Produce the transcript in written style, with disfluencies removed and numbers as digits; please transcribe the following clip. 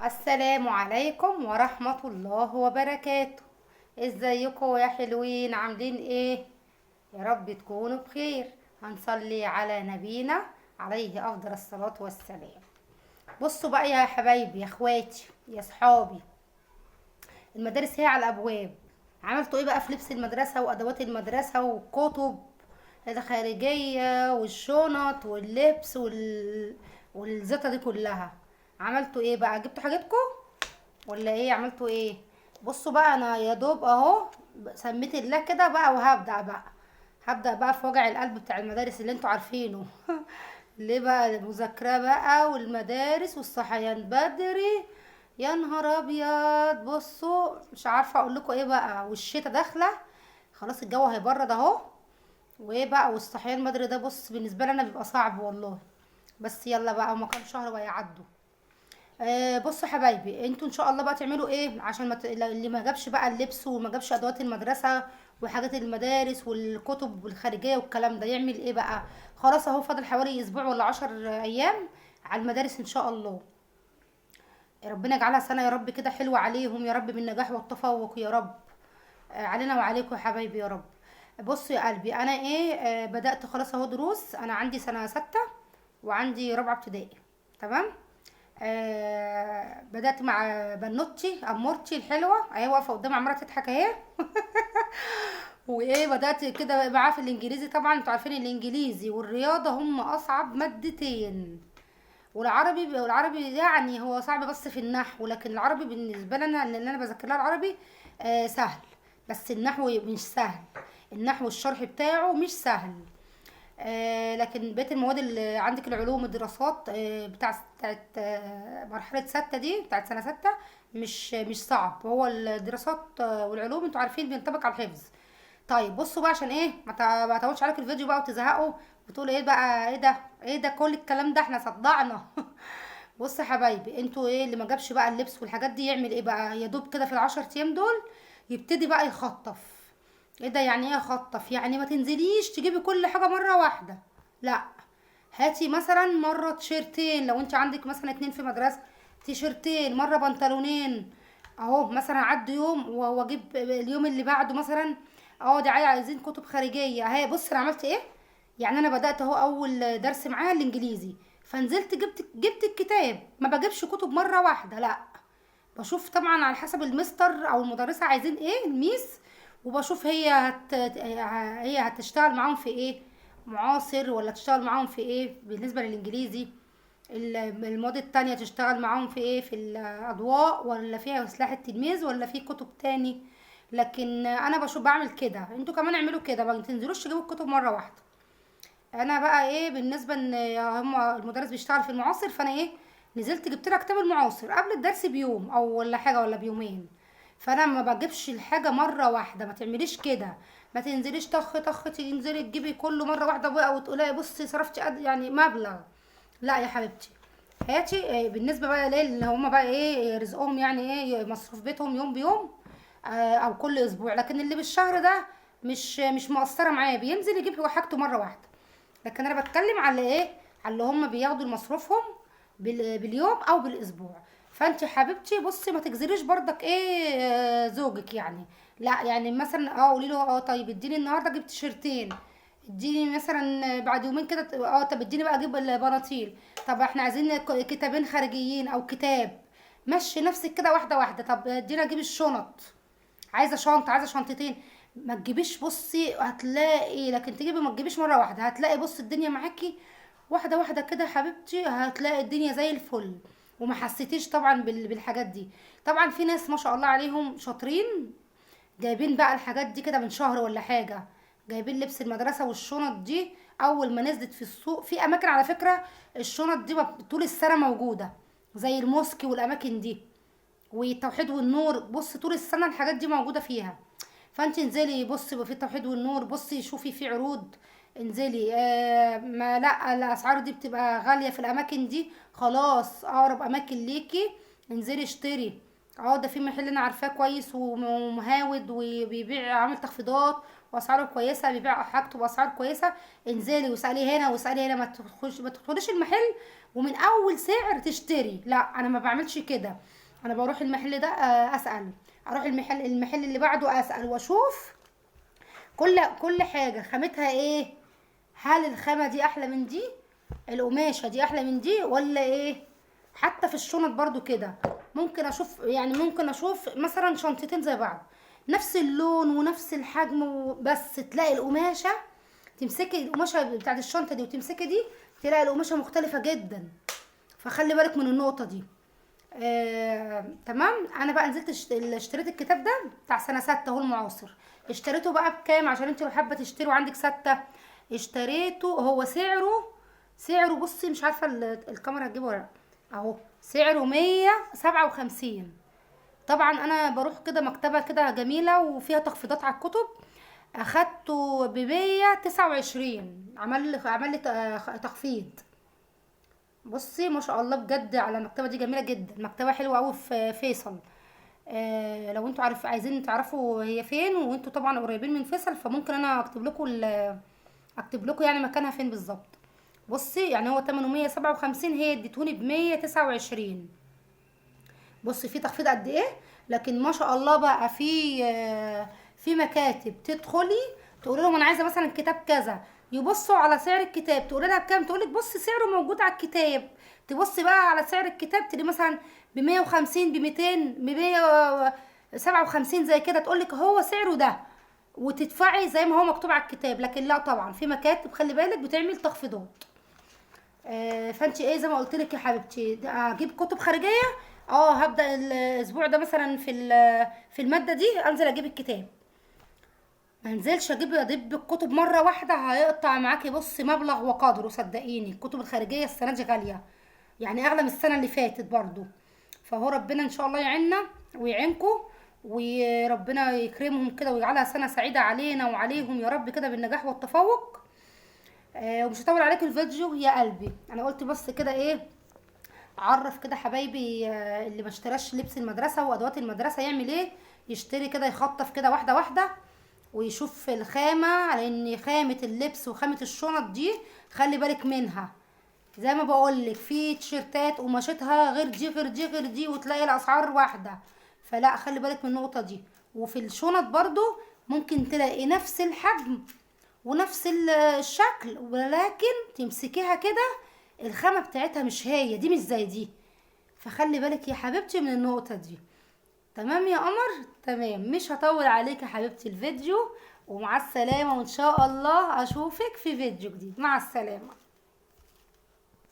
السلام عليكم ورحمة الله وبركاته. ازيكم يا حلوين؟ عاملين ايه؟ يا رب تكونوا بخير. هنصلي على نبينا عليه افضل الصلاة والسلام. بصوا بقى يا حبايبي، يا اخواتي، يا صحابي، المدارس هي على الابواب. عملتوا ايه بقى في لبس المدرسة وادوات المدرسة والكتب الخارجية والشنط واللبس والزيطة دي كلها؟ عملتوا ايه بقى؟ جبتوا حاجتكم ولا ايه؟ عملتوا ايه؟ بصوا بقى، انا يا دوب اهو سميت الله كده بقى وهبدأ بقى في وجع القلب بتاع المدارس اللي انتوا عارفينه. ليه بقى؟ المذاكرة بقى والمدارس والصحيان بدري. يا نهار ابيض، بصوا مش عارفة اقول لكم ايه بقى، والشتا داخلة خلاص، الجو هيبرد اهو. وايه بقى، والصحيان بدري ده بص بالنسبة لي انا بيبقى صعب والله. بس يلا بقى، هما كام شهر وهيعدوا. بصوا حبايبي، انتوا ان شاء الله بقى تعملوا ايه عشان اللي ما جابش بقى اللبس وما جابش ادوات المدرسه وحاجات المدارس والكتب الخارجيه والكلام ده، يعمل ايه بقى؟ خلاص اهو فاضل حوالي اسبوع ولا 10 ايام على المدارس ان شاء الله. ربنا يجعلها سنه يا رب كده حلوه عليهم يا رب، بالنجاح والتفوق يا رب. علينا وعليكم يا حبايبي يا رب. بصوا يا قلبي، انا ايه، بدأت خلاص اهو دروس. انا عندي سنه 6 وعندي رابعه ابتدائي. تمام. بدأت مع بنوتي أمورتي الحلوة اهي، واقفة قدام عمالة تضحك اهي. وايه، بدأت كده معاه في الانجليزي. طبعا انتوا عارفين الانجليزي والرياضة هم اصعب مادتين. والعربي يعني هو صعب بس في النحو، لكن العربي بالنسبة لنا لان انا بذاكر لها العربي سهل. بس النحو مش سهل. النحو الشرح بتاعه مش سهل. لكن بقية المواد اللي عندك، العلوم، الدراسات بتاعت مرحلة ستة دي، بتاعت سنة ستة، مش صعب. هو الدراسات والعلوم انتوا عارفين بينطبق على الحفظ. طيب بصوا بقى، عشان ايه ما اطولش عليكم الفيديو بقى وتزهقوا وتقولوا ايه بقى، ايه ده كل الكلام ده احنا صدعنا. بصوا يا حبايبي، انتوا ايه اللي ما جابش بقى اللبس والحاجات دي يعمل ايه بقى؟ يا دوب كده في ال10 ايام دول يبتدي بقى يخطف. ايه ده؟ يعني ايه اخطف؟ يعني ما تنزليش تجيبي كل حاجه مره واحده، لا. هاتي مثلا مره تيشيرتين، لو انت عندك مثلا 2 في مدرسه، تيشيرتين مره، بنطلونين. اهو مثلا عدوا يوم واجيب اليوم اللي بعده مثلا. اه دي عايزين كتب خارجيه اهي. بص انا عملت ايه. يعني انا بدات اهو اول درس معاها الانجليزي، فنزلت جبت الكتاب. ما بجيبش كتب مره واحده، لا. بشوف طبعا على حسب المستر او المدرسه عايزين ايه، الميس. وبشوف هي هتشتغل معاهم في ايه، معاصر ولا تشتغل معاهم في ايه بالنسبه للانجليزي. المواد التانية تشتغل معاهم في ايه، في الاضواء ولا فيها سلاح التلميذ ولا في كتب تاني. لكن انا بشوف بعمل كده، انتوا كمان اعملوا كده، ما تنزلوش تجيبوا الكتب مره واحده. انا بقى ايه، بالنسبه ان هم المدرس بيشتغل في المعاصر، فانا ايه، نزلت جبت لها كتاب المعاصر قبل الدرس بيوم او ولا حاجه ولا بيومين. فانا ما بجيبش الحاجه مره واحده، ما تعمليش كده. ما تنزليش طخ طخ تنزلي تجيبي كله مره واحده بقى وتقولي بصي صرفتي قد يعني مبلغ. لا يا حبيبتي، هاتي. بالنسبه بقى ليه اللي هم بقى ايه رزقهم، يعني ايه مصروف بيتهم يوم بيوم او كل اسبوع. لكن اللي بالشهر ده مش مقصره معاه، بينزل يجيب هو حاجته مره واحده. لكن انا بتكلم على ايه، على اللي هم بياخدوا مصروفهم باليوم او بالاسبوع. فانت حبيبتي بصي، ما تجزريش برضك ايه زوجك يعني. لا يعني مثلا قولي له طيب اديني النهارده جبت تيشرتين، اديني مثلا بعد يومين كده طب اديني بقى اجيب البناطيل. طب احنا عايزين كتابين خارجيين او كتاب. مشي نفسك كده واحده واحده. طب ادينا اجيب الشنط، عايزه شنطه، عايزه شنطتين. ما تجيبيش بصي هتلاقي، لكن تجيبي ما تجيبيش مره واحده، هتلاقي بص الدنيا معاكي واحده واحده كده يا حبيبتي، هتلاقي الدنيا زي الفل. وما حسيتيش طبعا بالحاجات دي. طبعا في ناس ما شاء الله عليهم شاطرين، جايبين بقى الحاجات دي كده من شهر ولا حاجه. جايبين لبس المدرسه والشنط دي اول ما نزلت في السوق. في اماكن على فكره الشنط دي طول السنه موجوده، زي الموسكي والاماكن دي والتوحيد والنور. بص طول السنه الحاجات دي موجوده فيها. فانت انزلي بصي في التوحيد والنور، بصي شوفي في عروض. انزلي ما لا الاسعار دي بتبقى غاليه في الاماكن دي، خلاص اقرب اماكن ليكي انزلي اشتري. اه ده في محل انا عارفاه كويس ومهاود وبيبيع، عامل تخفيضات واسعاره كويسه، بيبيع حاجته باسعار كويسه. انزلي واسالي هنا واسالي هنا، ما تدخليش المحل ومن اول سعر تشتري، لا انا ما بعملش كده. انا بروح المحل ده اسال، اروح المحل اللي بعده اسال واشوف كل حاجه خامتها ايه، هل الخامه دي احلى من دي، القماشه دي احلى من دي ولا ايه. حتى في الشنط برضو كده، ممكن اشوف، يعني ممكن اشوف مثلا شنطتين زي بعض نفس اللون ونفس الحجم بس تلاقي القماشه، تمسكي القماشه بتاعت الشنطه دي وتمسكي دي تلاقي القماشه مختلفه جدا. فخلي بالك من النقطه دي. تمام. انا بقى نزلت اشتريت الكتاب ده بتاع سنه 6 اهو المعاصر. اشتريته بقى بكام عشان انت لو حابه تشتري وعندك 6؟ اشتريته هو سعره بصي مش عارفه الكاميرا هتجيبه ولا لا، اهو سعره 157. طبعا انا بروح كده مكتبه كده جميله وفيها تخفيضات على الكتب، اخدته ب129، عمل لي تخفيض. بصي ما شاء الله بجد على المكتبه دي، جميله جدا، مكتبه حلوه قوي في فيصل. لو انتوا عايزين تعرفوا هي فين وانتوا طبعا قريبين من فيصل، فممكن انا اكتب لكم يعني مكانها فين بالظبط. بصي يعني هو 857، هي اديتوني ب129. بصي في تخفيض قد ايه. لكن ما شاء الله بقى في مكاتب تدخلي تقولي لهم انا عايزه مثلا كتاب كذا، يبصوا على سعر الكتاب، تقولي لها بكام، تقولك بصي سعره موجود على الكتاب، تبصي بقى على سعر الكتاب تلاقي مثلا ب150 ب200 ب157 زي كده، تقولك هو سعره ده وتدفعي زي ما هو مكتوب على الكتاب. لكن لا طبعا في مكاتب خلي بالك بتعمل تخفيضات. فانت ايه زي ما قلت لك يا حبيبتي، اجيب كتب خارجيه. هبدا الاسبوع ده مثلا في الماده دي انزل اجيب الكتاب، ما انزلش اجيب الكتب مره واحده، هيقطع معاكي بصي مبلغ وقدره. صدقيني الكتب الخارجيه السنه دي غاليه، يعني اغلى من السنه اللي فاتت برضو. فهو ربنا ان شاء الله يعيننا ويعينكم، وربنا يكرمهم كده ويجعلها سنه سعيده علينا وعليهم يا رب كده بالنجاح والتفوق. ومش هطول عليكم الفيديو يا قلبي، انا قلت بس كده ايه، اعرف كده حبايبي اللي ما اشتراش لبس المدرسه وادوات المدرسه يعمل ايه، يشتري كده يخطف كده واحده واحده ويشوف الخامه، لان خامه اللبس وخامه الشنط دي خلي بالك منها. زي ما بقولك في تيشيرتات قماشتها غير دي غير دي غير دي وتلاقي الاسعار واحده، فلا خلي بالك من النقطه دي. وفي الشنط برضو ممكن تلاقي نفس الحجم ونفس الشكل، ولكن تمسكيها كده الخامة بتاعتها مش هي دي، مش زي دي. فخلي بالك يا حبيبتي من النقطة دي. تمام يا قمر؟ تمام، مش هطول عليك يا حبيبتي الفيديو، ومع السلامة، وان شاء الله اشوفك في فيديو جديد. مع السلامة.